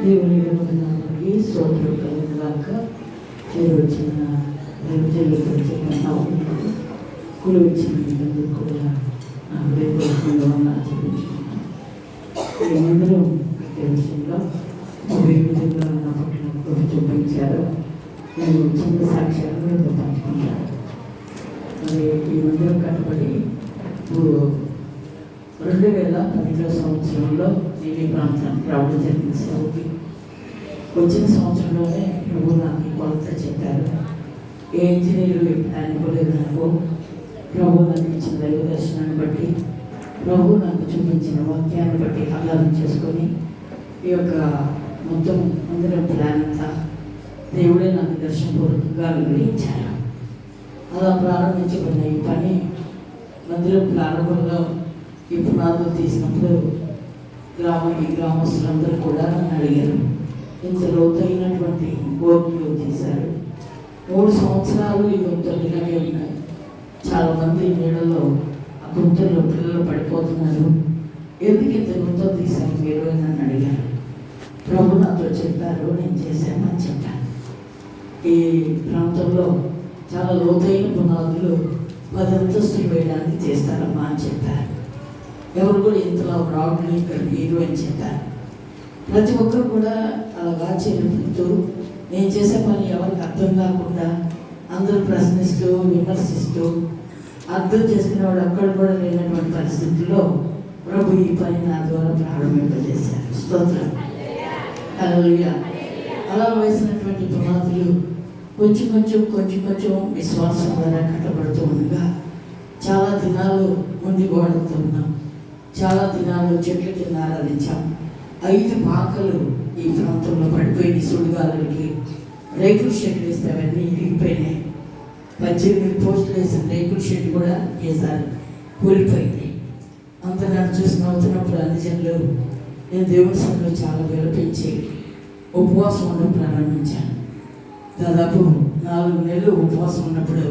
దేవుని నామానికి స్తోత్రం కలుగుగాక. చేరువచ్చిన కులు వచ్చిన మీరందరూ కూడా నా హృదయపూర్వకంగా ఆచరించుకున్నాను. మేమందరం ప్రతి విషయంలో ఏ విధంగా నా పట్ల కృప చూపించారో నేను చిన్న సాక్ష్యాలను పంచుకుంటాను. మరి ఈ మందిరం కట్టబడి 2012 సంవత్సరంలో నేను ఈ ప్రాంతానికి రావడం జరిగింది. సేవకి వచ్చిన సంవత్సరంలోనే ప్రభు నాకు కొలత చెప్పారు. ఏ ఇంజనీర్లు అనుకోలేదు. నాకు ప్రభు నాకు ఇచ్చిన దైవ దర్శనాన్ని బట్టి, ప్రభు నాకు చూపించిన వాక్యాన్ని బట్టి ఆధారం చేసుకొని ఈ యొక్క మొత్తం మందిరం ప్లాన్ అంతా దేవుడే నాకు దర్శనపూర్వకంగా వివరించారు. అలా ప్రారంభించబడిన ఈ పని మందిరం ప్రారంభంలో ఈ పునాదులు తీసినప్పుడు గ్రామస్తులందరూ కూడా నన్ను అడిగారు, ఇంత లోతైనటువంటి గోపులు తీశారు. 3 సంవత్సరాలు ఈ గుంతలు ఇలాగే ఉన్నాయి. చాలామంది నీళ్ళలో ఆ గుంతల్లో పిల్లలు పడిపోతున్నారు. ఎందుకు ఇంత గుంతలు తీశారు మీరు అని నన్ను అడిగారు. ప్రభు నాతో చెప్పారు, నేను చేశామని చెప్పాను. ఈ ప్రాంతంలో చాలా లోతైన పునాదులు 10 అంతస్తులు వేయడానికి చేస్తారమ్మా అని చెప్పారు. ఎవరు కూడా ఇంతలో రావడం ఇక్కడ మీరు అని చెప్పారు. ప్రతి ఒక్కరు కూడా అలాగా చేరుతూ నేను చేసే పని ఎవరికి అర్థం కాకుండా అందరూ ప్రశ్నిస్తూ విమర్శిస్తూ అర్థం చేసుకునేవాడు అక్కడ కూడా లేనటువంటి పరిస్థితుల్లో ప్రభు ఈ పని నా ద్వారా ప్రారంభింపజేశారు. స్తోత్రం. హల్లెలూయా. అలా వేసినటువంటి పునాదులు కొంచెం విశ్వాసం ద్వారా కట్టబడుతూ ఉండగా చాలా దినాలు ముందు గోడలతో ఉన్నాం. చాలా దినాలు చెట్ల కింద ఆరాధించాం. 5 పాకలు ఈ ప్రాంతంలో పడిపోయినాయి. సుడిగాలులకి రేకులు షెడ్లు వేస్తే అవన్నీ ఇరిగిపోయినాయి. 18 పోస్టులు వేసిన రేకుల షెడ్ కూడా వేశారు, కూలిపోయింది. అంత నన్ను చూసి నవ్వుతున్నప్పుడు అన్ని జనులు నేను దేవుని సన్నిధిలో చాలా విలపించి ఉపవాసం ఉండడం ప్రారంభించాను. దాదాపు 4 నెలలు ఉపవాసం ఉన్నప్పుడు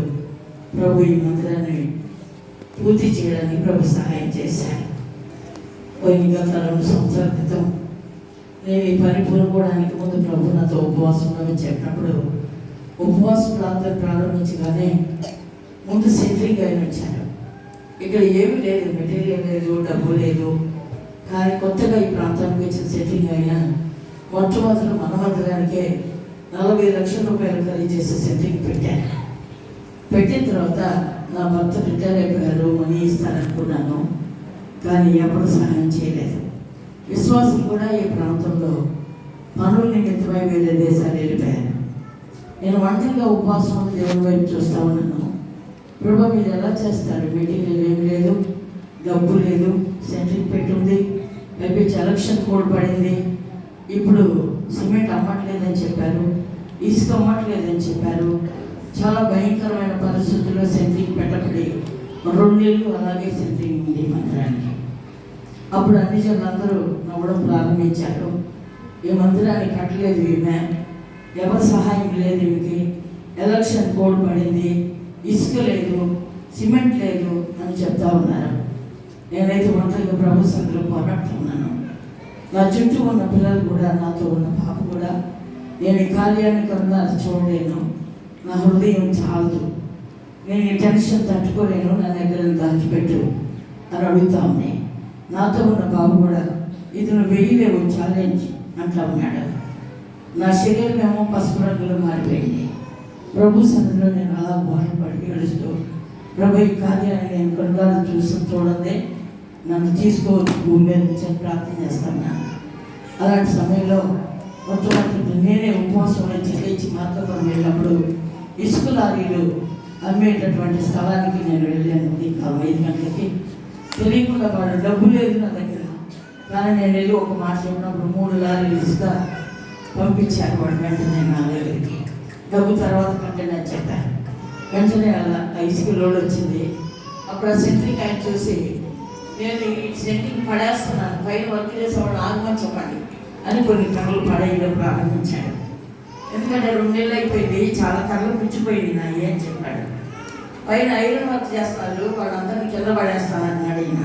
ప్రభు ఈ మందిరాన్ని పూర్తి చేయడానికి ప్రభు సహాయం చేశారు. గత 2 సంవత్సరాల క్రితం నేను ఈ పని పూనుకోవడానికి ముందు ప్రభు నాతో ఉపవాసం ఉండమని చెప్పినప్పుడు ఉపవాసం ప్రారంభించగానే ముందు సెంట్రింగ్ అయిన వచ్చాను. ఇక్కడ ఏమీ లేదు, మెటీరియల్ లేదు, డబ్బు లేదు. కానీ కొత్తగా ఈ ప్రాంతానికి వచ్చిన సెట్టింగ్ అయినా మొట్టమొదటి మన మందిరానికే 40 లక్షల రూపాయలు ఖరీదు చేసి సెట్టింగ్ పెట్టాను. పెట్టిన తర్వాత నా భర్త రిటైర్ అయిపోయారు, మనీ ఇస్తారనుకున్నాను. కానీ ఎప్పుడు సహాయం చేయలేదు. విశ్వాసులు కూడా ఈ ప్రాంతంలో పనుల నిమిత్తమై వేరే దేశాలు వెళ్ళిపోయారు. నేను ఒంటరిగా ఉపవాసం దేవుని వైపు చూస్తూ ఉన్నాను. ప్రభు మీరు ఎలా చేస్తారు? మెటీరియల్ ఏమి లేదు, డబ్బు లేదు, సెంట్రింగ్ పెట్టుంది, పైపించి ఎలక్షన్ కోడ్ పడింది. ఇప్పుడు సిమెంట్ అమ్మట్లేదని చెప్పారు, ఇసుక అమ్మట్లేదని చెప్పారు. చాలా భయంకరమైన పరిస్థితుల్లో సెంట్రింగ్ పెట్టబడి 2 నెలలు అలాగే సెంట్రింగ్ ఉంది మందిరానికి. అప్పుడు అన్ని జనులందరూ నవ్వడం ప్రారంభించారు. ఈ మందిరాన్ని కట్టలేదు ఈమె, ఎవరి సహాయం లేదు, ఈమెకి ఎలక్షన్ కోడ్ పడింది, ఇసుక లేదు, సిమెంట్ లేదు అని చెప్తా ఉన్నారు. నేనైతే ఒంటరిగా ప్రభు సన్నిధిలో పోరాడుతున్నాను. నా చుట్టూ ఉన్న పిల్లలు కూడా, నాతో ఉన్న పాప కూడా, నేను ఈ కార్యాన్ని కన్నా చూడలేను, నా హృదయం చాలదు, నేను ఈ టెన్షన్ తట్టుకోలేను, నా దగ్గర దాచిపెట్టు అని అడుగుతా ఉంది. నాతో ఉన్న బాబు కూడా ఇది నువ్వు వెయ్యలేవు, ఛాలెంజ్ అంటా ఉన్నాడు. నా శరీరం ఏమో పసుపు రంగులో మారిపోయింది. ప్రభు సన్నిధిలో నేను అలా బాధపడి ఏడుస్తూ, ప్రభు ఈ కార్యాన్ని నేను కొన్నాళ్ళు చూడండి, నన్ను తీసుకోవచ్చు భూమి మీద నుంచి ప్రార్థన చేస్తాను. అలాంటి సమయంలో మొట్టమొదటి నేనే ఉపవాసం చెల్లించి మార్గపురం వెళ్ళినప్పుడు ఇసుక లారీలు అమ్మేటటువంటి స్థలానికి నేను వెళ్ళాను. 5 గంటలకి తెలియకుండా వాడు డబ్బు లేదు నా దగ్గర, కానీ నేను వెళ్ళి ఒక మాట చెప్పినప్పుడు 3 లారీలు ఇసుక పంపించారు వాడు. వెంటనే నా దగ్గరికి డబ్బు తర్వాత కంటే చెప్పాను. వెంటనే అలా ఇసుక లోడ్ వచ్చింది. అప్పుడు ఆ సెంట్రింగ్ ఆయన చూసి, నేను ఈ సెంట్రింగ్ పడేస్తున్నాను, పైన వర్క్ చేసేవాడు ఆగమని చెప్పండి అని కొన్ని కర్రలు పడేయడం ప్రారంభించాడు. ఎందుకంటే 2 నెలలు అయిపోయింది, చాలా కర్రలు పుచ్చిపోయింది నా అని చెప్పాడు. పైన ఐరన్ వర్క్ చేస్తారు, వాళ్ళందరినీ కింద పడేస్తానన్నాడు ఈయన.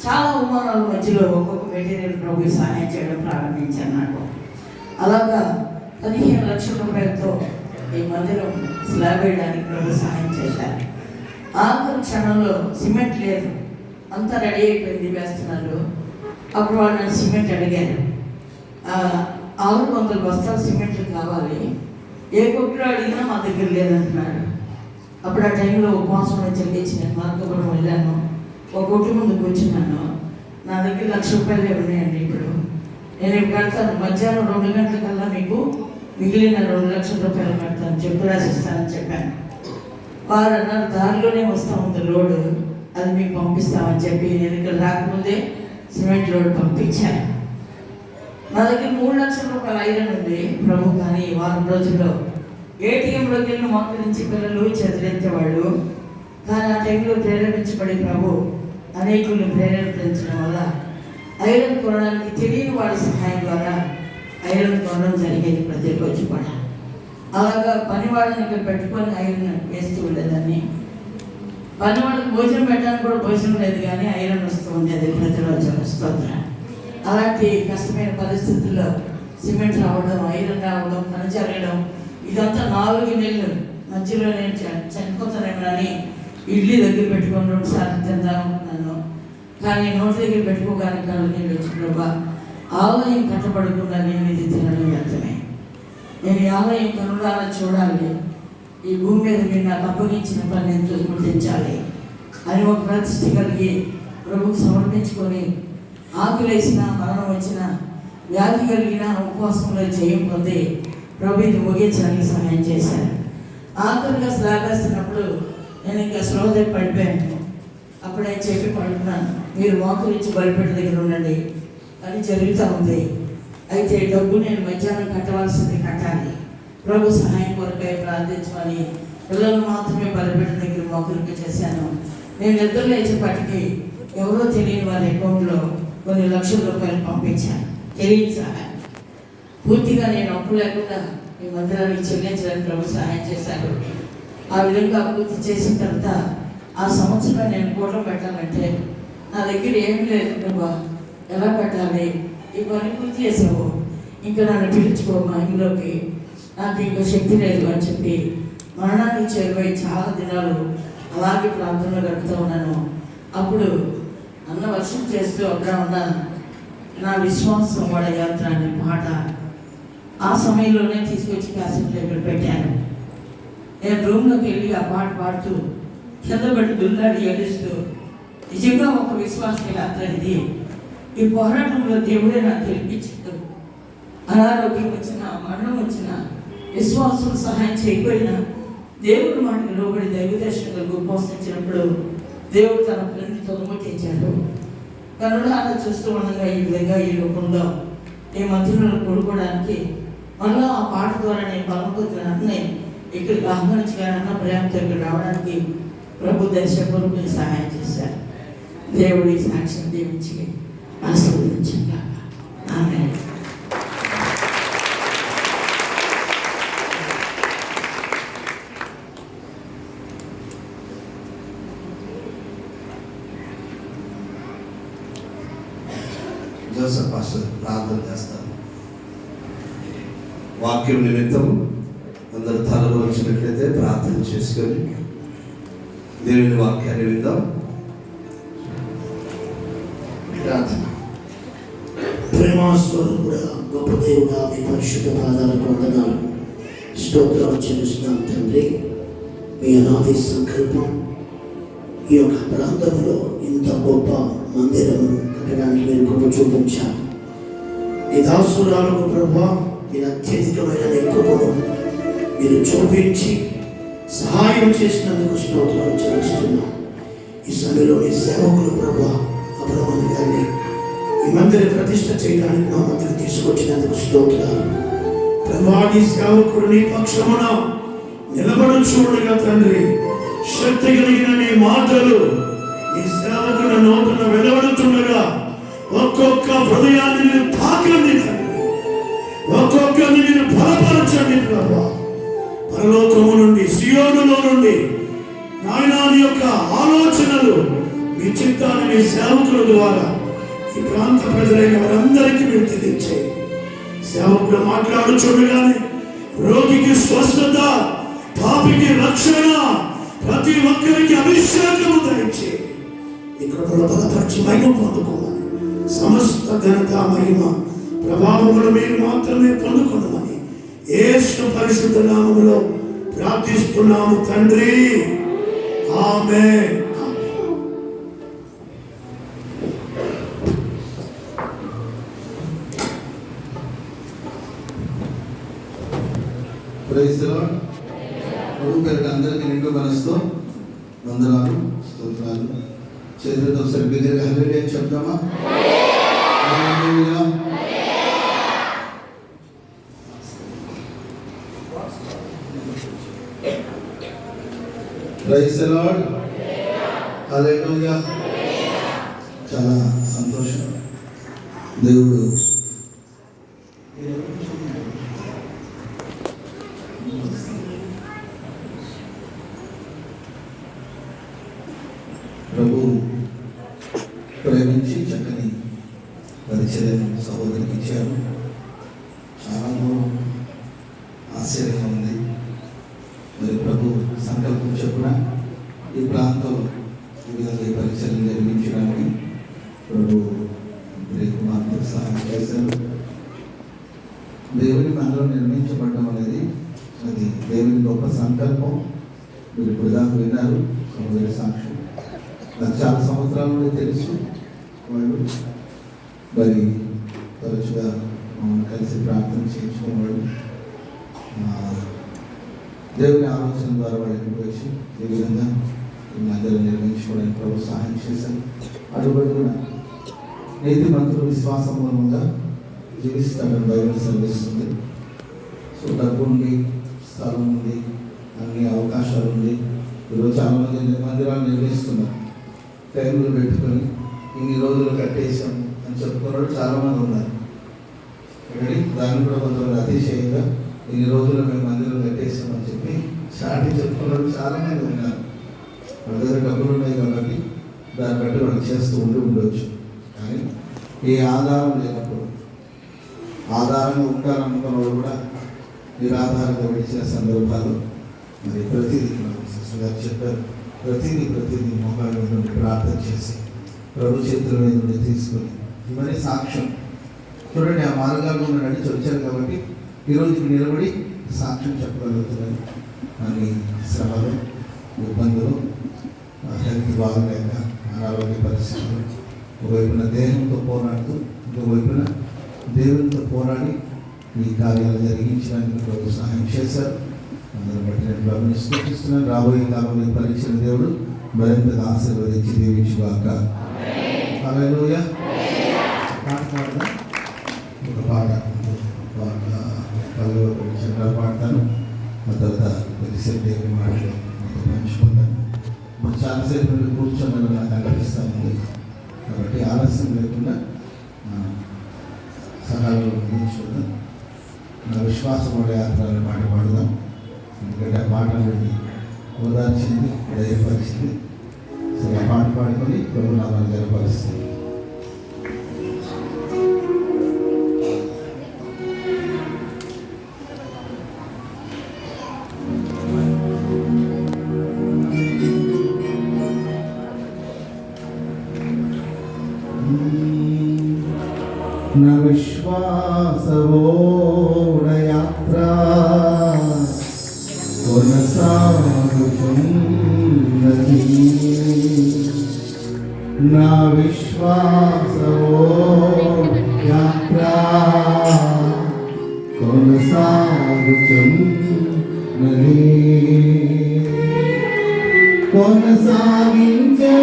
చాలా అవమానాల మధ్యలో ఒక్కొక్క మెటీరియల్ ప్రభు సహాయం చేయడం ప్రారంభించాను నాకు. అలాగా 15 లక్షల రూపాయలతో ఈ మందిరం స్లాబ్ వేయడానికి ప్రభు సహాయం చేశారు. ఆఖరి క్షణంలో సిమెంట్ లేదు, అంతా రెడీ అయిపోయింది, వేస్తున్నారు. అప్పుడు వాళ్ళు నన్ను సిమెంట్ అడిగారు. 600 బస్తాలు సిమెంట్ కావాలి, ఏ కొట్టులో అడిగినా మా దగ్గర లేదంటున్నారు. అప్పుడు ఆ టైంలో ఉపవాసం చెల్లించి నేను మార్గపురం వెళ్ళాను. ఒక కొట్టు ముందు కూర్చున్నాను. నా దగ్గర 1,00,000 రూపాయలు ఉన్నాయండి. ఇప్పుడు నేను కడతాను, మధ్యాహ్నం 2 గంటలకల్లా మీకు మిగిలిన 2 లక్షల రూపాయలు కడతాను, చెప్పు రాసిస్తానని చెప్పాను. వారు అన్నారు దారిలోనే వస్తూ ఉంది లోడు, అది మీకు పంపిస్తామని చెప్పి నేను ఇక్కడ రాకముందే సిమెంట్ లోడ్ పంపించాను. నా దగ్గర 3 లక్షల రూపాయల ఐరన్ ఉంది ప్రభు. కానీ వారం రోజుల్లో ఏటీఎంలోకి వెళ్ళి మోకరించి పిల్లలు చెదిరించేవాళ్ళు. కానీ ఆ టైంలో ప్రేరేపించబడి ప్రభు అనేకులను ప్రేరేపించడం వల్ల ఐరన్ కొనడానికి తెలియని వాళ్ళ సహాయం ద్వారా ఐరన్ కొనడం జరిగేది ప్రతి రోజు కూడా. అలాగా పనివాళ్ళని ఇక్కడ పెట్టుకొని ఐరన్ వేస్తూ ఉండేదాన్ని. పనివాళ్ళకి భోజనం పెట్టడానికి కూడా భోజనం లేదు, కానీ ఐరన్ వస్తూ ఉండేది ప్రతిరోజు స్తోత్రం. అలాంటి కష్టమైన పరిస్థితుల్లో సిమెంట్ రావడం, ఐరన్ రావడం, పని జరగడం, ఇదంతా 4 నెలలు. మధ్యలో నేను చనిపోతానేమని ఇడ్లీ దగ్గర పెట్టుకొని 2 సార్లు తిందామనుకున్నాను. కానీ నోటి దగ్గర పెట్టుకోగానే కళ్ళు నీళ్ళు వచ్చిన ఆలయం కట్టబడకుండా నేను ఇది తినడం వ్యర్థమే. నేను ఈ ఆలయం కనులారా చూడాలి, ఈ భూమి మీద మీరు నాకు అప్పగించిన పని ఎంతో గుర్తించాలి అని ఒక ప్రతిష్ఠ కలిగి ప్రభుకు సమర్పించుకొని, ఆకులేసిన, మరణం వచ్చిన, వ్యాధి కలిగిన ఉపవాసంలో చేయకపోతే ప్రభు ఇది ముగించడానికి సహాయం చేశారు. ఆఖరిగా స్లాబ్ వేస్తున్నప్పుడు నేను ఇంకా స్లోదే పడిపోయాను. అప్పుడే చెప్పి పడుకున్నాను, మీరు మోకరించి బలిపెట్ట దగ్గర ఉండండి అని జరుగుతూ ఉంది. అయితే డబ్బు నేను మధ్యాహ్నం కట్టవలసింది కట్టాలి, ప్రభు సహాయం కొరకై ప్రార్థించమని పిల్లలు మాత్రమే బలిపీఠం దగ్గర మోకరింపు చేశాను. నేను నిద్ర లేచేపటికి ఎవరో తెలియని వారి అకౌంట్లో కొన్ని లక్షల రూపాయలు పంపించాను. తెలియని సహాయం. పూర్తిగా నేను అప్పు లేకుండా ఈ మందిరానికి చెల్లించడానికి ప్రభు సహాయం చేశాడు. ఆ విధంగా పూర్తి చేసిన తర్వాత ఆ సంవత్సరం నేను కూడలు పెట్టాలంటే నా దగ్గర ఏం లేదు ప్రభా, ఎలా పెట్టాలి? ఈ పని పూర్తి చేసావు, ఇంకా నన్ను పిలుచుకో మా ఇంట్లోకి, నాకు ఇంకా శక్తి లేదు అని చెప్పి మరణానికి చేరువై చాలా దినాలు అలాగే ప్రాంతంలో గడుపుతూ ఉన్నాను. అప్పుడు అన్న వర్షం చేస్తూ అక్కడ ఉన్న నా విశ్వాసం వాడ యాత్ర అనే పాట ఆ సమయంలోనే తీసుకొచ్చి క్యాసెట్ దగ్గర పెట్టాను. నేను రూమ్లోకి వెళ్ళి ఆ పాట పాడుతూ కింద పడి దుల్లాడి ఏడుస్తూ, నిజంగా ఒక విశ్వాస యాత్ర ఇది. ఈ పోరాటంలో దేవుడే నాకు గెలిపించాడు. అనారోగ్యం వచ్చినా, మరణం వచ్చినా, విశ్వాసం సహాయం చేయకపోయినా దేవుడు మాటకు లోబడి దైవ దర్శనంలో ఉపవసించినప్పుడు దేవుడు తన పిల్లల్ని తొలముట్టించాడు. కనుడారా చూస్తూ ఉండగా ఈ విధంగా ఈ లోకంలో ఈ మంత్రులను కూడుకోవడానికి మళ్ళీ ఆ పాట ద్వారా నేను బలపొందిన ఇక్కడికి ఆహ్వానించగానన్న ప్రేమతో ఇక్కడ రావడానికి ప్రభు దర్శకులు సహాయం చేశారు. దేవుడి సాక్ష్యం దీవించి ఆశీర్వదించండి. ఆమేన్. జోసఫ్ పాస్టర్ ప్రార్థన చేస్తాను. వాక్యం నిమిత్తం అందరూ తలలో వచ్చినట్లయితే ప్రార్థన చేసుకొని దేవుని వాక్యాన్ని విందాం. ప్రార్థన. ప్రేమాస్వరూపుడా, గొప్ప దేవుడా, మీ పరిశుద్ధ పాదాలకు వందనాలు, స్తోత్రాలు చెల్లిస్తున్నాం తండ్రి. మీ అనాది సంకల్పం ఈ యొక్క ప్రాంతంలో ఇంత గొప్ప మందిరమును కట్టడానికి మీరు కృప చూపించారు. ఈ దాసురాలకు ప్రభా, మీరు అత్యధికమైన నీ కృపను మీరు చూపించి సహాయం చేసినందుకు స్తోత్రాలు చెల్లిస్తున్నాం. ఈ సమయంలో మీ సేవకులు ప్రభా అబ్రహ్మణ్ గారిని ఈ మందిర ప్రతిష్ఠ చేయడానికి మా మధ్యకు తీసుకొచ్చినందుకు స్తోత్రాలు. ప్రభా, నీ సేవకుడు నీ పక్షమున నిలబడి చూడగా తండ్రి, శక్తి కలిగిన నీ మాటలు నీ సేవకుల నోటున వెలువడుతుండగా ఒక్కొక్క హృదయాన్ని మీరు తాకండి తండ్రి, ఒక్కొక్కరిని మీరు బలపరచండి ప్రభా. పరలోకము నుండి, సియోనులో నుండి నాయనా నీ యొక్క ఆలోచనలు, మీ చిత్తాన్ని మీ సేవకుల ద్వారా ఈ ప్రాంత ప్రజలైన వారందరికీ మీరు తెలియచేయండి. సేవకుడు మాట్లాడుచుండగానే రోగికి స్వస్థత, పాపికి రక్షణ, ప్రతి ఒక్కరికి అభిషేకము దయచేయండి. ఈ కృపలో బలపరిచి మహిమ పొందుకోమని, సమస్త ఘనత మహిమ ప్రభావములు మీరు మాత్రమే పొందుకోమని యేసు పరిశుద్ధ నామములో ప్రార్థిస్తున్నాము తండ్రి. ఆమేన్. Praise the Lord. ప్రభు పేరిట అందరికీ నిండు మనసుతో వందనాలు, స్తోత్రాలు. చేతులతో ఒకసారి బిగ్గరగా హల్లెలూయా అని చెప్తామా? Hallelujah. Praise the Lord. Hallelujah. చాలా సంతోషం. దేవుడు ప్రభు ప్రేమించి చక్కని పరిచయం సహోదరికి ఇచ్చారు. చాలా దూరం ఆశ్చర్యంగా ఉంది. మరి ప్రభు సంకల్పం చెప్పున ఈ ప్రాంతంలో ఈ విధంగా ఈ పరిచయం నిర్మించడానికి ప్రభు కుమార్తె సహాయం చేశారు. దేవుని మనలో నిర్మించబడడం అనేది అది దేవుని గొప్ప సంకల్పం. మీరు ఇప్పుడు దాకా విన్నారు సహోదరి సాక్ష్యం. నాకు చాలా సంవత్సరాల నుండి తెలుసు. వాళ్ళు మరి తరచుగా మమ్మల్ని కలిసి ప్రార్థన చేయించుకునేవాడు. దేవుని ఆలోచన ద్వారా వాళ్ళకి వచ్చి ఈ విధంగా ఈ మందిరం నిర్మించుకోవడానికి ప్రభు సహాయం చేశారు. అడుగుడుగున నీతి మంత్రులు విశ్వాసం మూలంగా జీవిస్తాడని బైబిల్ సెలవిస్తుంది. సో డబ్బు ఉంది, స్థలం ఉంది, అన్ని అవకాశాలు సాక్ష్యాలు ఉంది. ఈరోజు చాలామంది మందిరాలు నిర్మిస్తున్నారు, టైంలు పెట్టుకొని ఇన్ని రోజులు కట్టేసాము అని చెప్పుకున్న వాళ్ళు చాలామంది ఉన్నారు. ఒకటి దాన్ని కూడా కొంతమంది అతిశయంగా ఇన్ని రోజులు మేము మందిరం కట్టేసామని చెప్పి చాటి చెప్పుకున్న వాళ్ళు చాలామంది ఉన్నారు. వాళ్ళ దగ్గర డబ్బులు ఉన్నాయి కాబట్టి దాన్ని బట్టి వాళ్ళు చేస్తూ ఉండొచ్చు. కానీ ఏ ఆధారం లేనప్పుడు ఆధారంగా ఉండాలనుకున్న వాళ్ళు కూడా నిరాధారంగా విడిచిన సందర్భాలు మరి ప్రతిదీ గారు చెప్పారు, ప్రతిదీ మోకాళ్ళ మీద నుండి ప్రార్థన చేసి ప్రభు చేతుల మీద నుండి తీసుకొని ఇవన్నీ సాక్ష్యం. చూడండి, ఆ మార్గాల్లో నడిచి వచ్చారు కాబట్టి ఈరోజు నిలబడి సాక్ష్యం చెప్పగలుగుతున్నారు. అన్ని శ్రమలు, ఇబ్బందులు, హెల్త్ బాగలేక, అనారోగ్య పరిస్థితులు, ఒకవైపున దేహంతో పోరాడుతూ ఇంకోవైపున దేవునితో పోరాడి ఈ కార్యాలు జరిగించడానికి ప్రభు సహాయం చేశారు. అందరూ బట్టి నేను ప్రభుని స్తుతిస్తున్నాను. రాబోయే కాలంలో పరీక్షల దేవుడు మరింతగా ఆశీర్వదించి దీవించుగాక. హల్లెలూయా. పాట పాడదా? ఒక పాట చిన్న పాడతాను. ఆ తర్వాత కొద్దిసేపు దేవుని మాటలు పంచుకుంటాను. మనం చాలాసేపు నుండి కూర్చొని నాకు అనిపిస్తాను. కాబట్టి ఆలస్యం లేకుండా సకాలంలో ముగించుకుందాం. నా విశ్వాసముడ యాత్ర అనే మాట పాడుదాం. ఎందుకంటే ఆ పాట నుండి ఓదార్చింది, ధైర్యపరిచింది. సరే, ఆ పాట పాడుకొని ప్రభు నామాన్ని గర్వపరుస్తుంది. నా విశ్వాసవోడ యాత్ర కొనసాగుతున్నది, నా విశ్వాసవోడ యాత్ర కొనసాగుతున్నది, కొనసాగించే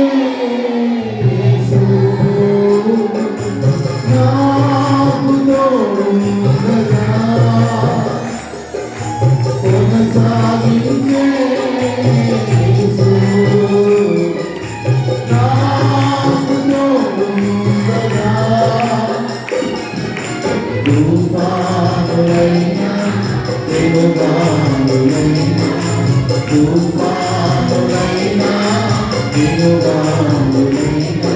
నాకు తోడుండగా, కొనసాగించే యేసు నాకు తోడుండగా, తుఫానులైనా తిరుగాలులైనా, తుఫానులైనా తిరుగాలులైనా,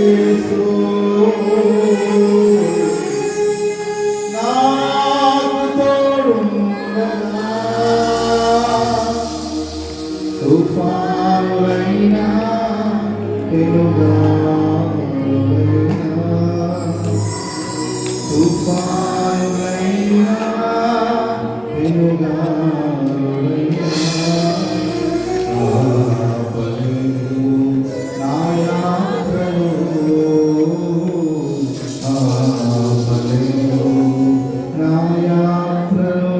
యేసు నాకు తోడుండగా తుఫానులైనా పెనుగాలులైనా తుఫానులైనా పెనుగాలులైనా ఆపలేవు నా యాత్రను ఆపలేవు నా యాత్రను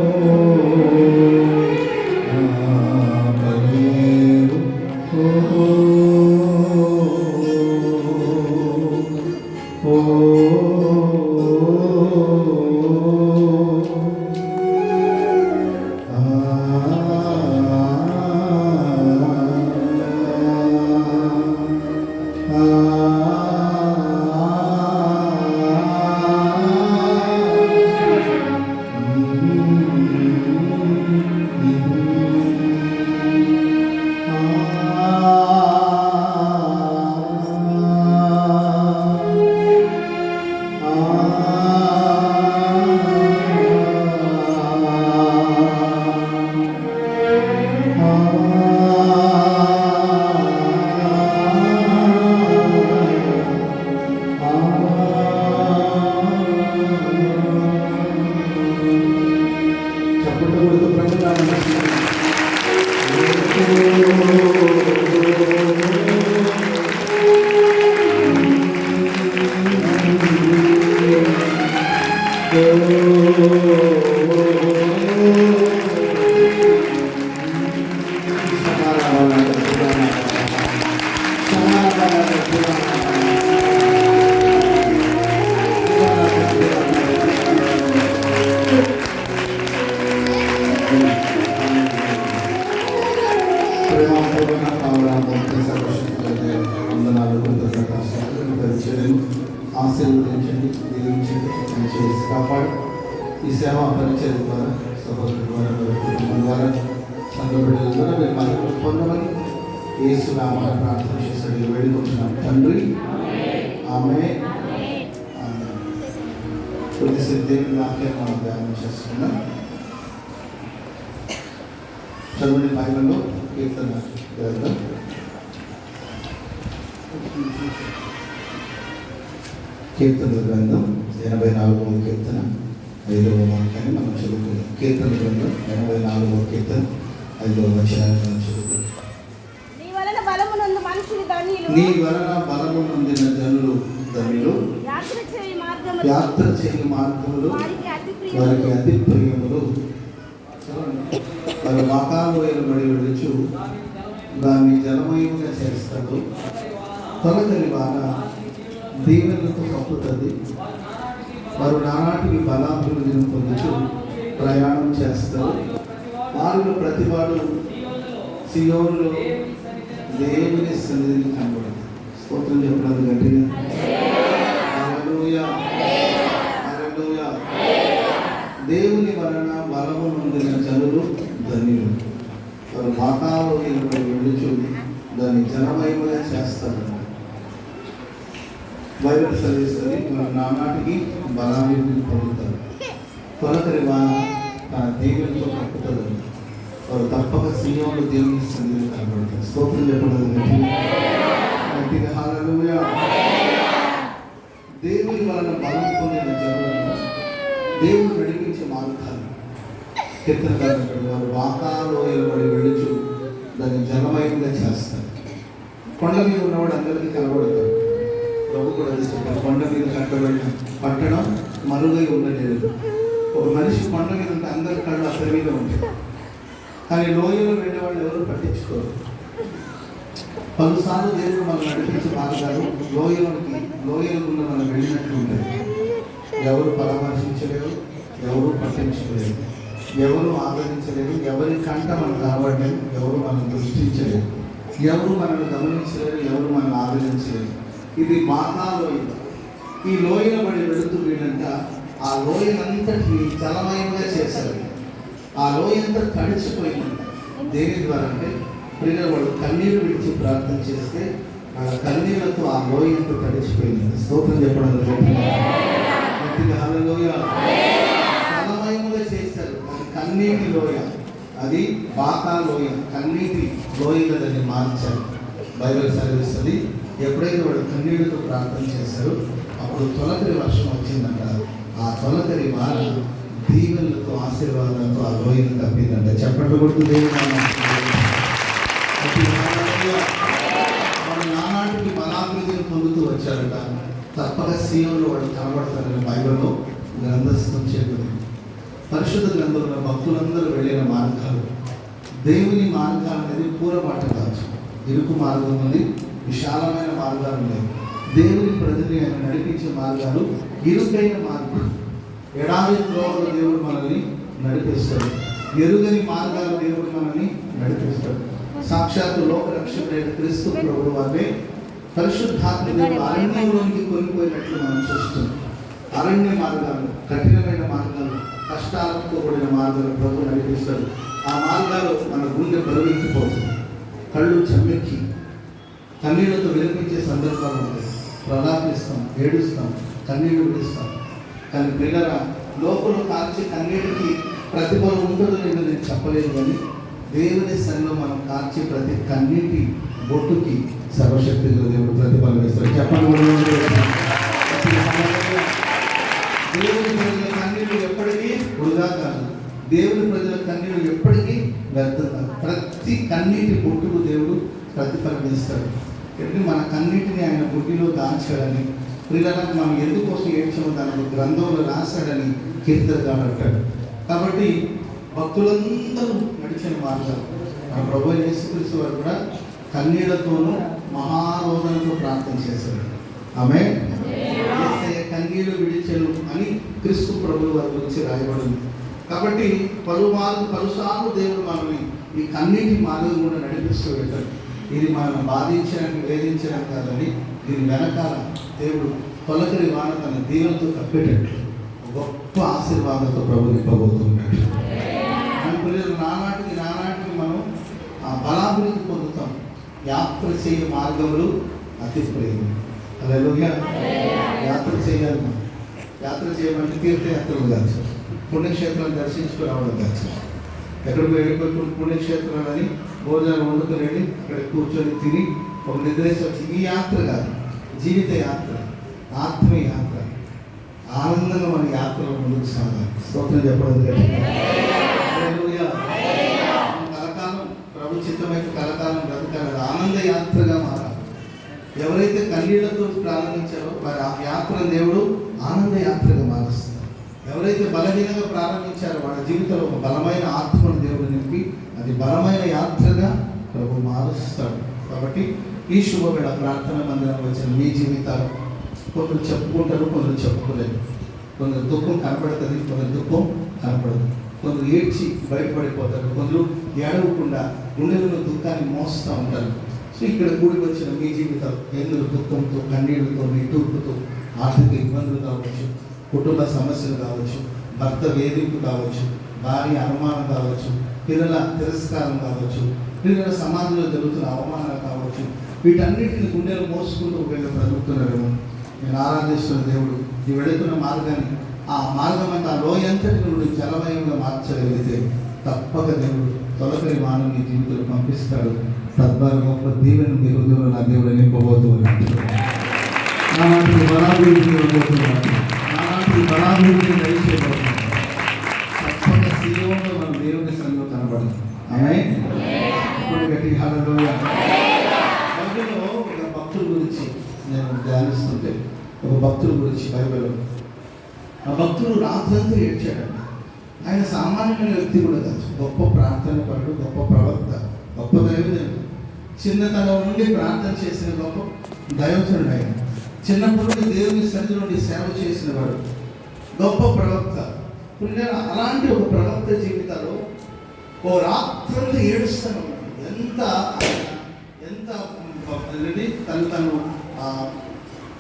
ఆపలేవు ఓ ఆశీర్వదించండి, దీవించండి, చేసి కాపాడు. ఈ సేవా పరిచయం ద్వారా సహోదరుల ద్వారా కుటుంబం ద్వారా సంఘ బిడ్డల ద్వారా మీరు మహిమ పొందమని యేసు నామమున ప్రార్థన చేసి వేడుకుంటున్నాం తండ్రి. ఆమేన్. కొద్దిసేపు దేవుని వాక్యాన్ని మనం ధ్యానం చేస్తున్నాం. చదువుని బైబిల్లో కీర్తన గ్రంథం కీర్తన గ్రంథం 84వ కీర్తన 5వ వాక్యాన్ని మనం చదువుకుందాం. కీర్తన గ్రంథం 84వ కీర్తన 5వ వచనాన్ని మనం చదువుకుందాం. నీ వలన బలము నొందిన జనులు ధన్యులు, యాత్ర చేయు మార్గములు వారికి అతి ప్రియములు. వారు మకాలోయలు బడి వెళ్ళుచు దాన్ని జలమయముగా చేస్తారు. తొలగలి వాన దీవెనలతో కప్పుతుంది. వారు నానాటికి బలాభివృద్ధిని పొందుచు ప్రయాణం చేస్తారు. వారిలో ప్రతివాడు సియోనులో దేవుని సన్నిధిని కనబడుతుంది. స్తోత్రం చెప్పడం గట్టిగా హల్లెలూయా, హల్లెలూయా. దేవుని వలన బలము నొందిన జనులు ధన్యులు. వారు మకాలోయలు వెళ్ళుచు దాన్ని జలమయముగా చేస్తారు. బైబిల్ చదివిస్తుంది. వారు నానాటికి బలాన్ని పొందుతారు. తొలకరి వాన తన దేవునితో కప్పుతుంది. వారు తప్పక సియోనులో దేవుని సన్నిధిని కనబడతారు. స్తోత్రం చెప్పడం గట్టిగా హల్లెలూయా. దేవుని వలన బలం పొందిన జనులను దేవుడు నడిపించే మార్గాలు కీర్తనకారుడు వారు వాకాలోయలు పడి వెళ్ళుచు దాన్ని జలమయంగా చేస్తారు. కొండ మీద ఉన్నవాడు అందరికీ కనబడతారు. ప్రభు కూడా చెప్పారు, కొండ మీద కట్టబడిన పట్టణం మరుగై ఉండలేదు. ఒక మనిషి కొండ మీద ఉంటే అందరి కళ్ళు అతని మీద ఉంటాయి. కానీ లోయలో వెళ్ళేవాళ్ళు ఎవరు పట్టించుకోరు. పలుసార్లు దేవుడు మనం నడిపించే మార్గాలు లోయలకున్న మనం వెళ్ళినట్లు ఉంటాయి. ఎవరు పరామర్శించలేరు, ఎవరు పట్టించుకోలేరు, ఎవరు ఆదరించలేరు, ఎవరి కంట మనం కనబడలేరు, ఎవరు మనం దృష్టించలేరు, ఎవరు మనల్ని గమనించలేరు, ఎవరు మనల్ని ఆదరించలేరు. ఇది మహాలోయ. ఈ లోయల పడి వెళుతూ వీడంట ఆ లోయనంతటి జలమయంగా చేశారు. ఆ లోయంతా తడిచిపోయిందంట. దేని ద్వారా అంటే ప్రియుల వాడు కన్నీరు విడిచి ప్రార్థన చేస్తే వాళ్ళ కన్నీళ్లతో ఆ లోయంతో తడిచిపోయింది. స్తోత్రం చెప్పడం గట్టిగా హల్లెలూయా. ఫలమయముగా చేశారు. అది కన్నీటి లోయ, అది బాకా లోయ, కన్నీటి లోయగా దాన్ని మార్చారు. బైబిల్ చదివిస్తుంది. ఎప్పుడైతే వాడు కన్నీళ్లతో ప్రార్థన చేశారో అప్పుడు తొలకరి వర్షం వచ్చిందంట. ఆ తొలకరి వాన దీవెనలతో ఆశీర్వాదాలతో ఆ లోయను తప్పిందంట. చెప్పట్లు కొడుతూ దేవుడు వాడు నానాటికి బలాభివృద్ధిని పొందుతూ వచ్చారట. తప్పక సీయోనులో వాడు కనబడతారని బైబిల్లో గ్రంథస్థం చేయబడింది. పరిశుద్ధ గ్రంథంలో భక్తులందరూ వెళ్ళిన మార్గాలు, దేవుని మార్గాలు అనేది పూరమాట కావచ్చు. ఇరుకు మార్గం ఉంది, విశాలమైన మార్గాలు ఉన్నాయి. దేవుని ప్రజల్ని ఆయన నడిపించే మార్గాలు ఇరుకైన మార్గం. ఎడారి త్రోవలో దేవుడు మనల్ని నడిపిస్తాడు. ఎరుగని మార్గాలు దేవుడు మనల్ని నడిపిస్తాడు. సాక్షాత్తు లోక రక్షకుడైన క్రీస్తు ప్రభువు వారే పరిశుద్ధాత్మ దేవుడు అరణ్యంలోనికి కొనిపోయినట్లు మనం చూస్తున్నాం. అరణ్య మార్గాలు, కఠినమైన మార్గాలు, కష్టాలతో కూడిన మార్గాలు ప్రభు నడిపిస్తాడు. ఆ మార్గాలు మన గుండె బరువెక్కిపోతుంది, కళ్ళు చెమ్మెక్కి కన్నీళ్లతో వినిపించే సందర్భాలు ఉంటాయి. ప్రలాపిస్తాం, ఏడుస్తాం, కన్నీళ్లు విడుస్తాం. కానీ పిల్లల లోపల కార్చే కన్నీటికి ప్రతిఫలం ఉంటుందో లేదో నేను చెప్పలేదు. కానీ దేవుని సన్నిధిలో మనం కార్చే ప్రతి కన్నీటి బొట్టుకి సర్వశక్తిలో దేవుడు ప్రతిఫలం ఇస్తాడు. చెప్పండి. దేవుని ప్రజల కన్నీళ్ళు ఎప్పటికీ వృధా కాదు. దేవుని ప్రజల కన్నీళ్ళు ఎప్పటికీ వ్యర్థం కాదు. ప్రతి కన్నీటి బొట్టుకు దేవుడు ప్రతిఫలం ఇస్తాడు. అంటే మన కన్నీటిని ఆయన బుద్ధిలో దాచాడని, పిల్లలకు మనం ఎందుకోసం ఏడ్చామో దాని గ్రంథంలో రాశాడని కీర్తనగాడు అంటాడు. కాబట్టి భక్తులందరూ నడిచిన మార్గాలు మన ప్రభువు యేసుక్రీస్తు వారు కూడా కన్నీళ్లతోనూ మహారోధనతో ప్రార్థన చేశారు. ఆమె కన్నీళ్లు విడిచెను అని క్రీస్తు ప్రభువు వారి గురించి రాయబడింది. కాబట్టి పలుసార్లు దేవుడు మనల్ని ఈ కన్నీటి మార్గం కూడా నడిపిస్తూ వెళ్తాడు. ఇది మనం బాధించడానికి వేధించడానికి కాదని దీని వెనకాల దేవుడు తొలకరి వాన తన దీవెనతో కప్పేటట్లు గొప్ప ఆశీర్వాదంతో ప్రభు నింపబోతున్నాడు. నానాటికి మనం ఆ బలాభివృద్ధి పొందుతాం. యాత్ర చేయ మార్గములు అతి ప్రేమ. హల్లెలూయా. యాత్ర చేయాలి. మనం యాత్ర చేయమంటే తీర్థయాత్రలు కావచ్చు, పుణ్యక్షేత్రాలు దర్శించుకుని రావడం కావచ్చు. ఎక్కడికి వెళ్ళిపోయి పుణ్యక్షేత్రాలని భోజనాలు వండుకొని వెళ్ళి అక్కడ కూర్చొని తిని ఒక నిద్రేసి వచ్చి ఈ యాత్ర కాదు, జీవిత యాత్ర, ఆత్మీయ యాత్ర. ఆనందంగా మన యాత్రలో ముందుకు సాగాలి. స్తోత్రం చెప్పడం కలకాలం ప్రభు చిత్తమైతే కలకాలం బ్రతకాలి. ఆనంద యాత్రగా మారాలి. ఎవరైతే కన్నీళ్లతో ప్రారంభించారో వారి ఆ యాత్రను దేవుడు ఆనంద యాత్రగా మారుస్తారు. ఎవరైతే బలహీనంగా ప్రారంభించారో వాళ్ళ జీవితంలో ఒక బలమైన ఆత్మను దేవుడు నింపి అది బలమైన యాత్రగా ప్రభు మారుస్తాడు. కాబట్టి ఈ శుభవేళ ప్రార్థన మందిరం వచ్చిన మీ జీవితాలు కొందరు చెప్పుకుంటారు, కొందరు చెప్పుకోలేరు. కొందరు దుఃఖం కనపడుతుంది, కొందరు దుఃఖం కనపడదు. కొందరు ఏడ్చి బయటపడిపోతారు, కొందరు ఏడవకుండా గుండెలలో దుఃఖాన్ని మోస్తూ ఉంటారు. సో ఇక్కడ కూడి వచ్చిన మీ జీవితాలు ఎందుకు దుఃఖంతో, కన్నీళ్లతో, నిట్టూర్పుతో, ఆర్థిక ఇబ్బందులు కావచ్చు, కుటుంబ సమస్యలు కావచ్చు, భర్త వేధింపు కావచ్చు, భార్య అనుమానం కావచ్చు, పిల్లల తిరస్కారం కావచ్చు, పిల్లల సమాజంలో జరుగుతున్న అవమానాలు కావచ్చు, వీటన్నిటిని గుండెలు మోసుకుంటూ వీళ్ళు బ్రతుకుతున్నారేమో. నేను ఆరాధిస్తున్న దేవుడు ఈ వెళుతున్న మార్గాన్ని, ఆ మార్గం అంతా లోయంతటి నుండి జలమయంగా మార్చగలిగితే తప్పక దేవుడు తొలకరి వానం నీ జీవితంలో పంపిస్తాడు. తద్వారా గొప్ప దీవెన మీ హృదయంలో నా దేవుడు నింపబోతున్నాడు. నానాటికి బలాభివృద్ధి ఇవ్వబోతున్నాడు. నానాటికి బలాభివృద్ధి దయచేయబోతున్నాడు. తప్పక సీయోనులో మన దేవుని సన్నిధిలో కనబడదు. ఆమె ఇప్పుడు గట్టిగా హల్లెలూయా. బైబిల్లో ఒక భక్తుల గురించి నేను ధ్యానిస్తుంటే, ఒక భక్తుల గురించి బైబిల్లో ఆ భక్తుడు రాత్రంతా ఏడ్చాడంట. ఆయన సామాన్యమైన వ్యక్తి కూడా కాదు, గొప్ప ప్రార్థన పరుడు, గొప్ప ప్రవక్త, గొప్ప దైవజనుడు. చిన్నతనం నుండి ప్రార్థన చేసిన గొప్ప దైవజనుడు. ఆయన చిన్నప్పటి నుండి దేవుని సన్నిధి నుండి సేవ చేసిన వాడు, గొప్ప ప్రవక్త. అలాంటి ఒక ప్రవక్త జీవితంలో ఓ రాత్రంతా ఏడుస్తాను. ఎంత తను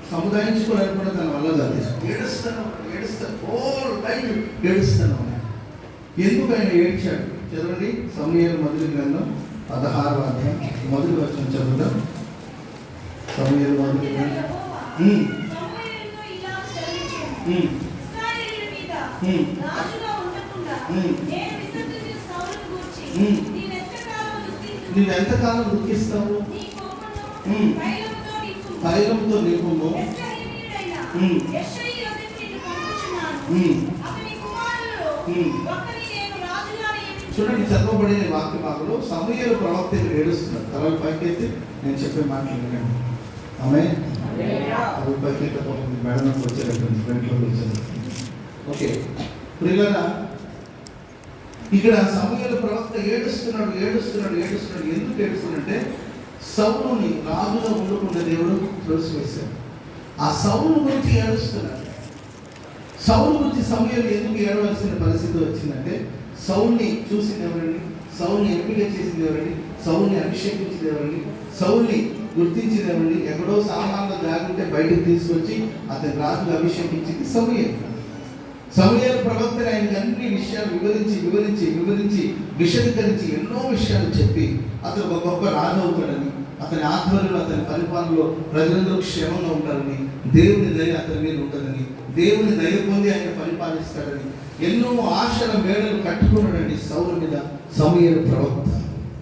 సముదాయించుకోవడానికి కూడా తన వల్ల కాదు. ఏడుస్తాను ఎందుకు ఆయన ఏడ్చాడు చదవండి. సమూయేలు మొదటి గ్రంథం 16వ అధ్యాయం మొదటి వచనం చదువుదాం. సమూయేలు మొదటి నువ్వు ఎంతకాలం దుఃఖిస్తావు? తైలంతో నింపుము. చూడండి, చదవబడిన వాక్య భాగంలో సమూయేలు ప్రవక్త ఏడుస్తున్నాడు. తలలు పైకెత్తి నేను చెప్పే మాటలు వినండి. ఆమె తలలు పైకెత్తి మేడం వచ్చేటటువంటి వెంటలో వచ్చేది. ఓకే ప్రియులారా, ఇక్కడ సమూయేలు ప్రవక్త ఏడుస్తున్నాడు. ఎందుకు ఏడుస్తున్నాడంటే సౌలుని రాజుగా ఉండకుండా దేవుడు త్రోసివేశాడు. ఆ సౌలు గురించి ఏడుస్తున్నాడు. సౌలు గురించి సమూయేలు ఎందుకు ఏడవలసిన పరిస్థితి వచ్చిందంటే, సౌల్ని చూసింది ఎవరండి? సౌల్ని ఎంపిక చేసింది ఎవరండి? సౌల్ని అభిషేకించింది ఎవరండి? సౌల్ని గుర్తించింది ఎవరండి? ఎక్కడో సామాన్లు దాగుంటే బయటకు తీసుకొచ్చి అతని రాజుగా అభిషేకించింది సమూయేలు. సమూయేలు ప్రవక్తని ఆయనకి అన్ని విషయాలు వివరించి విశదీకరించి ఎన్నో విషయాలు చెప్పి అతను ఒక గొప్ప రాజు అవుతాడని, అతని ఆధ్వర్యంలో అతని పరిపాలనలో ప్రజలందరూ క్షేమంగా ఉంటారని, దేవుని దయ అతని మీద ఉంటుందని, దేవుని దయ పొంది ఆయన పరిపాలిస్తాడని ఎన్నో ఆశల మేడలు కట్టుకున్నాడండి సౌలు మీద సమూయేలు ప్రవక్త.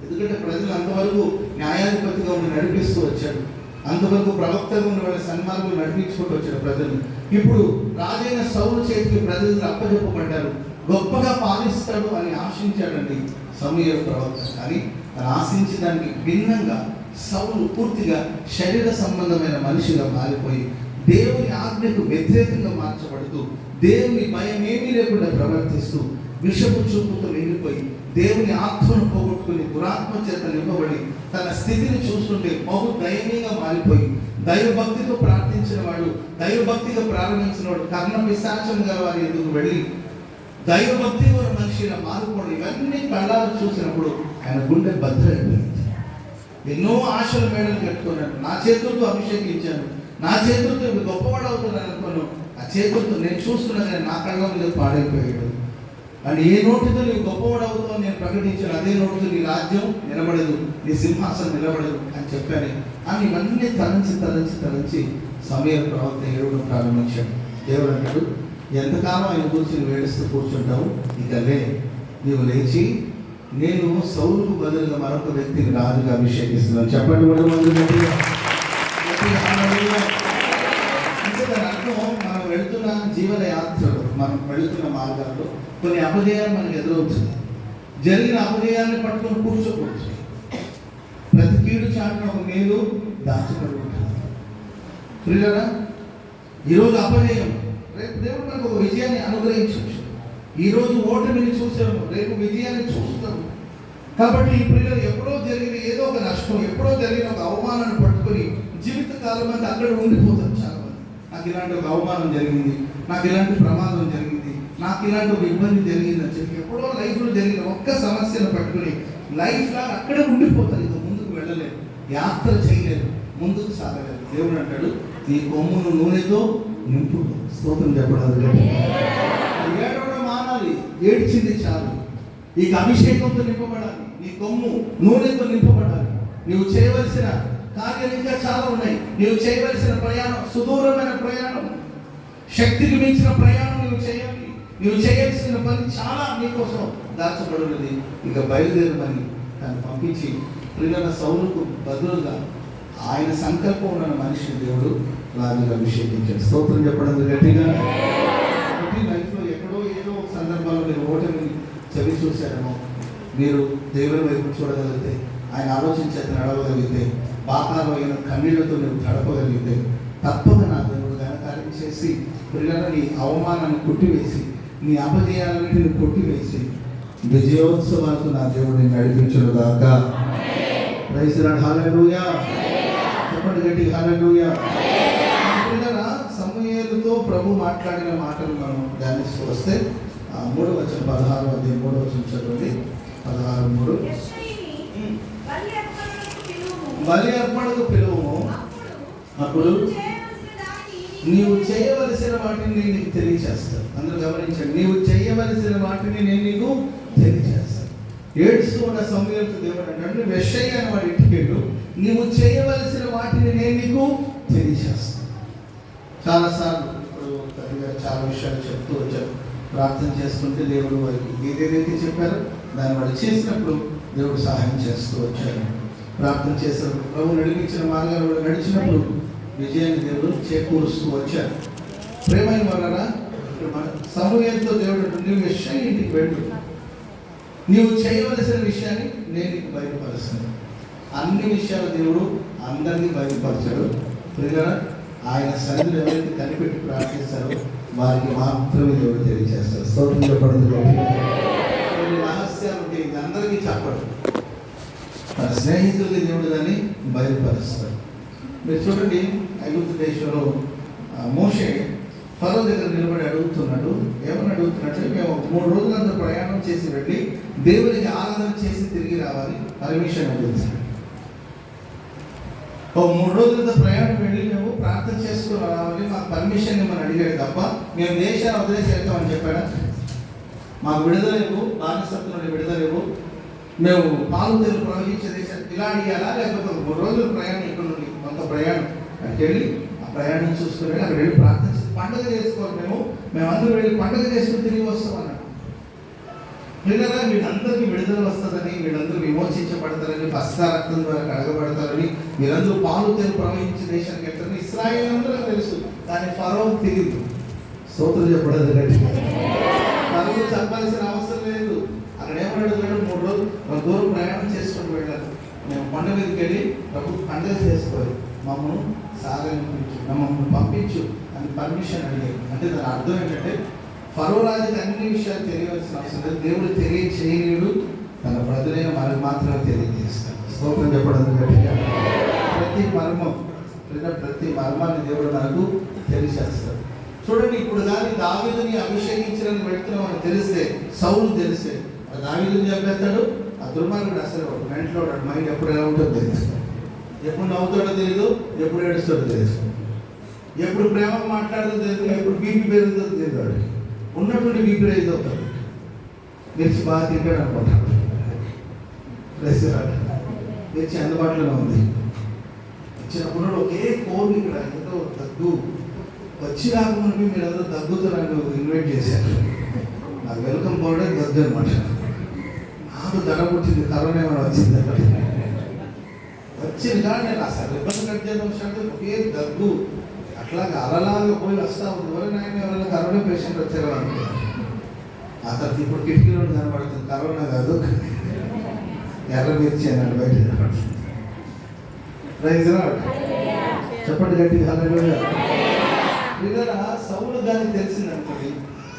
ఎందుకంటే ప్రజలు అంతవరకు న్యాయాధిపతిగా ఉండి నడిపిస్తూ వచ్చాడు, అంతవరకు ప్రవక్తగా ఉన్న వాళ్ళ సన్మార్గం నడిపించుకుంటూ వచ్చాడు ప్రజలు. ఇప్పుడు రాజైన సౌలు చేతికి ప్రజలు అప్పచెప్పబడ్డారు, గొప్పగా పాలిస్తాడు అని ఆశించాడండి సమూయేలు ప్రవక్త. కానీ ఆశించిన దానికి భిన్నంగా సౌలు పూర్తిగా శరీర సంబంధమైన మనిషిగా మారిపోయి దేవుని ఆజ్ఞకు వ్యతిరేకంగా మార్చబడుతూ దేవుని భయం ఏమీ లేకుండా ప్రవర్తిస్తూ విషపు చూపుతో నిండిపోయి దేవుని ఆత్మను పోగొట్టుకుని దురాత్మ చేత నింపబడి తన స్థితిని చూస్తుంటే బహు దయనీయంగా మారిపోయి దైవభక్తితో ప్రార్థించిన వాడు, దైవభక్తిగా ప్రారంభించిన వాడు కర్ణ పిశాచం గల వారి ఎదుగు వెళ్ళి దైవభక్తి ఉన్న మనిషిగా మారిపోవడం ఇవన్నీ కళ్ళాలు చూసినప్పుడు ఆయన గుండె భద్రైపోయింది. ఎన్నో ఆశల మేడలు కట్టుకున్నాడు. నా చేతులతో అభిషేకించాను, నా చేతులతో గొప్పవాడు అవుతున్నాను అనుకోను. ఆ చేతులతో నేను చూస్తున్నా కానీ నా కళ్ళ మీద పాడైపోయాడు. అని ఏ నోటితో నీవు గొప్పవాడు అవుతావు నేను ప్రకటించాను, అదే నోటితో నీ రాజ్యం నిలబడదు, నీ సింహాసనం నిలబడదు అని చెప్పాను. అని ఇవన్నీ తలంచి సమూయేలు ప్రవక్త ఏడవడం ప్రారంభించాడు. దేవుడు అంటాడు, ఎంతకాలం ఆయన గురించి నువ్వు ఏడుస్తూ కూర్చుంటావు? ఇక నీవు లేచి నేను సౌలుకు బదులుగా మరొక వ్యక్తిని రాజుగా అభిషేకిస్తున్నాను. చెప్పండి కూడా అర్థం, మనం వెళుతున్న జీవన యాత్రలో, మనం వెళుతున్న మార్గాల్లో కొన్ని అపజయాలు మనకు ఎదురవుతుంది. జరిగిన అపజయాన్ని పట్టుకొని కూర్చోకూడదు. ప్రతి కీడు చాటున ఒక మేలు దాచబడి ఉంటుంది. ప్రియులారా, ఈరోజు అపజయం, రేపు దేవుడు మనకు ఒక విజయాన్ని అనుగ్రహించవచ్చు. ఈరోజు ఓటమిని చూసాము, రేపు విజయాన్ని చూస్తాము. కాబట్టి ఈ ప్రియులు ఎప్పుడో జరిగిన ఏదో ఒక నష్టం, ఎప్పుడో జరిగిన ఒక అవమానాన్ని పట్టుకొని జీవితకాలం అంతా అక్కడ ఉండిపోతారు చాలా మంది. నాకు ఇలాంటి ఒక అవమానం జరిగింది, నాకు ఇలాంటి ప్రమాదం జరిగింది, నాకు ఇలాంటి ఒక ఇబ్బంది జరిగింది అని చెప్పి ఎప్పుడో లైఫ్లో జరిగిన ఒక్క సమస్యను పట్టుకుని లైఫ్ లాగా అక్కడే ఉండిపోతారు. ఇక ముందుకు వెళ్ళలేరు, యాత్ర చేయలేరు, ముందుకు సాగలేరు. దేవుడు అంటాడు, నీ కొమ్మును నూనెతో నింపు. స్తోత్రం చెప్పడం ఏడవడం మానాలి, ఏడ్చింది చాలు. ఇక అభిషేకంతో నింపబడాలి, నీ కొమ్ము నూనెతో నింపబడాలి. నీవు చేయవలసిన కార్యాలు ఇంకా చాలా ఉన్నాయి. నీవు చేయవలసిన ప్రయాణం సుదూరమైన ప్రయాణం, శక్తికి మించిన ప్రయాణం నువ్వు చేయాలి. నువ్వు చేయాల్సిన పని చాలా నీకోసం దాచబడినది. ఇక బయలుదేరమని దాన్ని పంపించి ప్రియుల సౌలుకు బదులుగా ఆయన సంకల్పం ఉన్న మనిషిని దేవుడు రాజుగా అభిషేకించాడు. స్తోత్రం చెప్పడం గట్టిగా. లైఫ్లో ఎక్కడో ఏదో ఒక సందర్భాల్లో మీరు ఓటమిని చవి చూశారేమో, మీరు దేవుని వైపు చూడగలిగితే, ఆయన ఆలోచించేత నడవగలిగితే, పాపాలు అయిన కన్నీళ్లతో నువ్వు తడపగలిగితే తప్పక నా దేవుడు ఘనకార్యం చేసి ప్రియుల నీ అవమానాన్ని కొట్టివేసి, నీ అపజయాలన్నింటిని కొట్టివేసి విజయోత్సవాలకు నా దేవుడిని నడిపించడు దాకా. Praise the Lord. హల్లెలూయా. చెప్పండి గట్టిగా హల్లెలూయా. సమూయేలుతో ప్రభు మాట్లాడిన మాటలు మనం ధ్యానిస్తూ వస్తే 3వ వచనం 16వ అధ్యాయం 3వ వచనం చదవండి. 16:3 బలి అర్పణకు పిలువుము, అప్పుడు నీవు చేయవలసిన వాటిని నేను నీకు తెలియచేస్తాను. అందరూ గమనించండి, నీవు చేయవలసిన వాటిని నేను నీకు తెలియచేస్తాను. ఏడుస్తూ ఉన్న సమూయేలుతో దేవుడు అంటాడు, నువ్వు యెషయా అని వాడి ఇంటికి వెళ్ళు, నీవు చేయవలసిన వాటిని నేను నీకు తెలియజేస్తాను. చాలాసార్లు ఇప్పుడు చాలా విషయాలు చెప్తూ వచ్చారు. ప్రార్థన చేసుకుంటే దేవుడు వారికి ఏదేదైతే చెప్పారో దాన్ని వాడు చేసినప్పుడు దేవుడు సహాయం చేస్తూ వచ్చాడు. ప్రార్థన చేసినప్పుడు ప్రభు నడిపించిన మార్గాలు కూడా నడిచినప్పుడు విజయాన్ని దేవుడు చేకూరుస్తూ వచ్చారు. ప్రేమైన వాళ్ళరా, మన సమూహంతో దేవుడు నువ్వు విషయం ఇంటికి వెళ్ళు, నీవు చేయవలసిన విషయాన్ని నేను నీకు బయలుపరుస్తాను. అన్ని విషయాలు దేవుడు అందరినీ బయలుపరచాడు. ప్రియులారా, ఆయన సన్నిధిలో ఎవరైతే కనిపెట్టి ప్రార్థిస్తారో వారికి మాత్రమే దేవుడు తెలియజేస్తారు. స్తోత్రం చెప్పడం కొన్ని రహస్యాలు ఉంటాయి, ఇది అందరికీ చెప్పడు. మన స్నేహితులకి దేవుడు దాన్ని బయలుపరుస్తాడు. మీరు చూడండి, ఐగుప్తు దేశంలో మోషే ఫరో దగ్గర నిలబడి అడుగుతున్నాడు. ఏమని అడుగుతున్నట్టు, మేము 3 రోజులంతా ప్రయాణం చేసి వెళ్ళి దేవునికి ఆరాధన చేసి తిరిగి రావాలి, పర్మిషన్ అడుగుతున్నాడు. 3 రోజులతో ప్రయాణం వెళ్ళి మేము ప్రార్థన చేసుకుని రావాలి, మాకు పర్మిషన్ ఇవ్వమని అడిగాడు తప్ప మేము దేశాన్ని వదిలేసి వెళ్తామని చెప్పాడా? మాకు విడుదలేవు, బానిసత్వం నుండి విడుదలేవు, మేము పాలు తెలు ప్రవహించే దేశాన్ని ఇలా అడిగాలా? లేకపోతే 3 రోజుల ప్రయాణం ఇక్కడ నుండి కొంత ప్రయాణం అక్కడికి వెళ్ళి ఆ ప్రయాణం చూసుకుని అక్కడ వెళ్ళి ప్రార్థన పండుగ చేసుకోవాలి, మేమందరూ వెళ్ళి పండుగ చేసుకుని తిరిగి వస్తాం అన్నాడు. వీళ్ళరా, వీళ్ళందరికీ విడుదల వస్తుందని, వీళ్ళందరూ విమోచించబడతారని, పస్కా రక్తం ద్వారా కడగబడతారని, వీళ్ళందరూ పాలు తెలు ప్రవహించే దేశానికి వెళ్తారని ఇశ్రాయేలు అందరూ తెలుసు. కానీ ఫరో తెలియదు. స్తోత్రం చెప్పడం గట్టిగా. ఫరో చెప్పాల్సిన అవసరం లేదు. అక్కడ ఏమన్నాడు? 3 రోజులు దూరం ప్రయాణం చేసుకుని వెళ్ళారు. మేము కొండ మీదకి వెళ్ళి ప్రభు పండుగ చేసుకోవాలి, మమ్మల్ని సాగనిపించు, మమ్మల్ని పంపించు అని పర్మిషన్ అడిగారు. అంటే దాని అర్థం ఏంటంటే ఫరో రాజుకి అన్ని విషయాలు తెలియవలసిన అవసరం లేదు. దేవుడు తెలియచేయడు, తన ప్రజలైన మనకు మాత్రమే తెలియజేస్తాడు. స్తోత్రం చెప్పడం గట్టిగా. ప్రతి మర్మాన్ని దేవుడు మనకు తెలియజేస్తాడు. చూడండి, ఇప్పుడు కానీ దావీదుని అభిషేకించడానికి వెళ్తున్నామని తెలిస్తే, సౌలు తెలిస్తే దావీదుని చెప్పేస్తాడు. ఆ దుర్మార్గుడు అసలు మెంట్లో మైండ్ ఎప్పుడు ఎలా ఉంటుందో తెలుసు, ఎప్పుడు నవ్వుతాడో తెలియదు, ఎప్పుడు ఏడుస్తాడో తెలుసు, ఎప్పుడు ప్రేమ మాట్లాడుతూ తెలియదు, ఎప్పుడు బీపీ పెరుగుతుందో తెలియదు. ఉన్నటువంటి బీపీ రైజ్ అవుతాడు. మిర్చి బాగా తింటాడు అనుకుంటాడు, మిర్చి అందుబాటులోనే ఉంది. వచ్చినప్పుడు ఒకే కోరు ఇక్కడ ఏదో దగ్గు వచ్చి రాకముందు మీరందరూ దగ్గుతో నన్ను ఇన్వైట్ చేశారు. నాకు వెల్కమ్ బోర్డే దగ్గు అనమాట. నాకు దడ పుట్టింది, కరోనా ఏమైనా వచ్చింది వచ్చింది కానీ నేను అసలు ఇబ్బంది కట్ చేద్దాం ఒకే దగ్గు. అట్లాగే అలలాగా పోయి వస్తా ఉంది. ఎవరైనా కరోనా పేషెంట్ వచ్చారు అనుకున్నాను. ఆ తర్వాత ఇప్పుడు కిటికీలో కనబడుతుంది, కరోనా కాదు ఎర్ర మిర్చి అన్నాడు, బయట కనబడుతుంది. చెప్పండి గట్టిగా హల్లెలూయా. వీళ్ళ సౌలు కానీ తెలిసిందనుకోండి,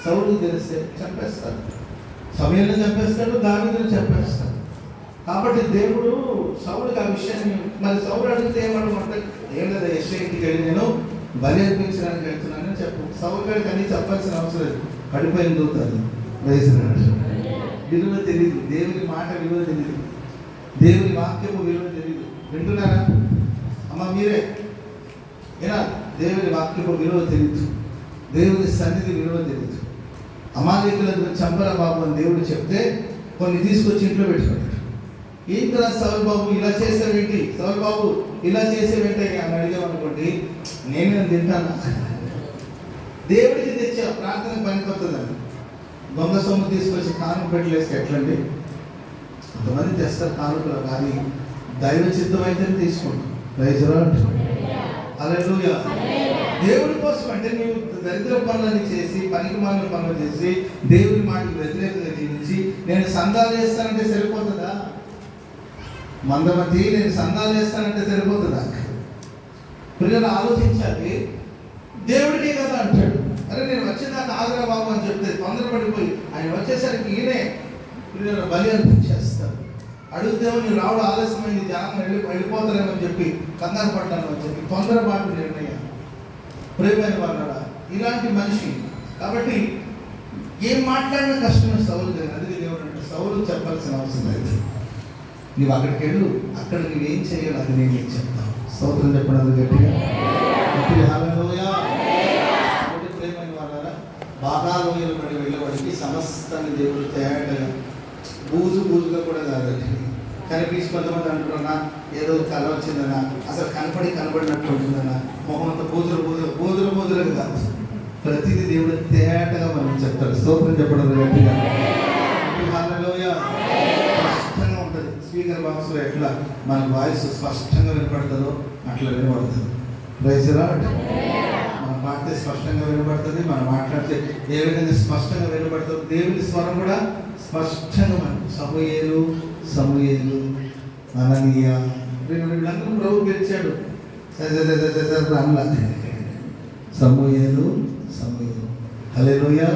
సౌలు తెలిస్తే చంపేస్తాడు, సమయంలో చంపేస్తాడు, దావీదుని చంపేస్తాడు. కాబట్టి దేవుడు సౌలుకి ఆ విషయాన్ని, మరి సౌలు అడిగితే ఏమన్నమాట? ఏం లేదా, యెషయాకి వెళ్ళి నేను బలి అర్పించడానికి వెళ్తున్నానని చెప్పు. సౌలు గారికి అన్ని చెప్పాల్సిన అవసరం లేదు, పడిపోయిన దూతారు వేసినాడు. విలువ తెలియదు, దేవుని మాట విలువ తెలియదు, దేవుని వాక్యము విలువ తెలియదు. వింటున్నారా అమ్మ మీరే? ఏనా దేవుని వాక్యము విలువ తెలియదు, దేవుని సన్నిధి విలువ తెలియదు. అమాలేకులను చంపరా బాబు అని దేవుడు చెప్తే కొన్ని తీసుకొచ్చి ఇంట్లో పెట్టుకున్నాడు. ఏంటరా సౌలు బాబు ఇలా చేసావేంటి, సౌలు బాబు ఇలా చేసేవేంటి అని అడిగామనుకోండి, నేను తింటానా? దేవుడికి తెచ్చా ప్రార్థన పనికొస్తుందండి. దొంగ సొమ్ము తీసుకొచ్చి కాను పెట్టలేస్తే ఎట్లండి? కొంతమంది తెస్తారు కానుకలు, కానీ దైవ చిత్తం అయితే తీసుకుంటాం. ప్రైజ్ లార్డ్, హల్లెలూయా. దేవుడి కోసం అంటే నీవు దరిద్ర పనులని చేసి, పనికిమాలిన పనులు చేసి, దేవుడి మాటకు వ్యతిరేకంగా జీవించి నేను సంఘాలు చేస్తానంటే సరిపోతుందా? మందమతి నేను సంఘాలు చేస్తానంటే సరిపోతుందా? పిల్లలు ఆలోచించాలి. దేవుడికే కదా అంటాడు. అరే నేను వచ్చేదాకా ఆగ్రా బాబు అని చెప్తే తొందరపడిపోయి ఆయన వచ్చేసరికి ఈయనే పిల్లలు బలి అర్పించేస్తారు. అడుగుతేమో నేను రావడం ఆలస్యమైంది, జనం వెళ్ళిపోతారేమని చెప్పి కంగారు పడ్డాను అని చెప్పి తొందరపాటు నిర్ణయం. ప్రేమైన వాళ్ళ ఇలాంటి మనిషి. కాబట్టి ఏం మాట్లాడినా కష్టమే సౌలు గారు. అందుకే దేవుడు అంటే సౌలు చెప్పాల్సిన అవసరం లేదు, నీవు అక్కడికి వెళ్ళు, అక్కడ నువ్వేం చేయాలి అది నేను చెప్తాను. స్తోత్రం చెప్పడం గట్టిగా హల్లెలూయా. ప్రేమైన వాళ్ళ బాగా లోయలు పడి వెళ్ళబడికి సమస్తాన్ని దేవుడు తేటగా బూజుగా కూడా కాదు కనిపించి కొంతమంది అంటున్నా ఏదో కళ వచ్చిందనా, అసలు కనబడినట్టు ఉంటుందనా, మొహం అంతా బోదులుగా కాదు. ప్రతిదీ దేవుడు తేటగా మనం చెప్తాడు. స్తోత్రం చెప్పడం గట్టిగా. హల్లెలూయా. స్పష్టంగా ఉంటుంది. స్పీకర్ బాక్స్లో ఎట్లా మన వాయిస్ స్పష్టంగా వినపడుతుందో అట్లా వినపడుతుంది. Praise the lord. మనం పాడితే స్పష్టంగా వినపడుతుంది, మనం మాట్లాడితే ఏ విధంగా స్పష్టంగా వినపడుతుంది. దేవుని స్వరం కూడా స్పష్టంగా సమూయేలు అననీయ వీళ్ళందరూ ప్రభు పిలిచాడు. అలా సమూయేలు హల్లెలూయా.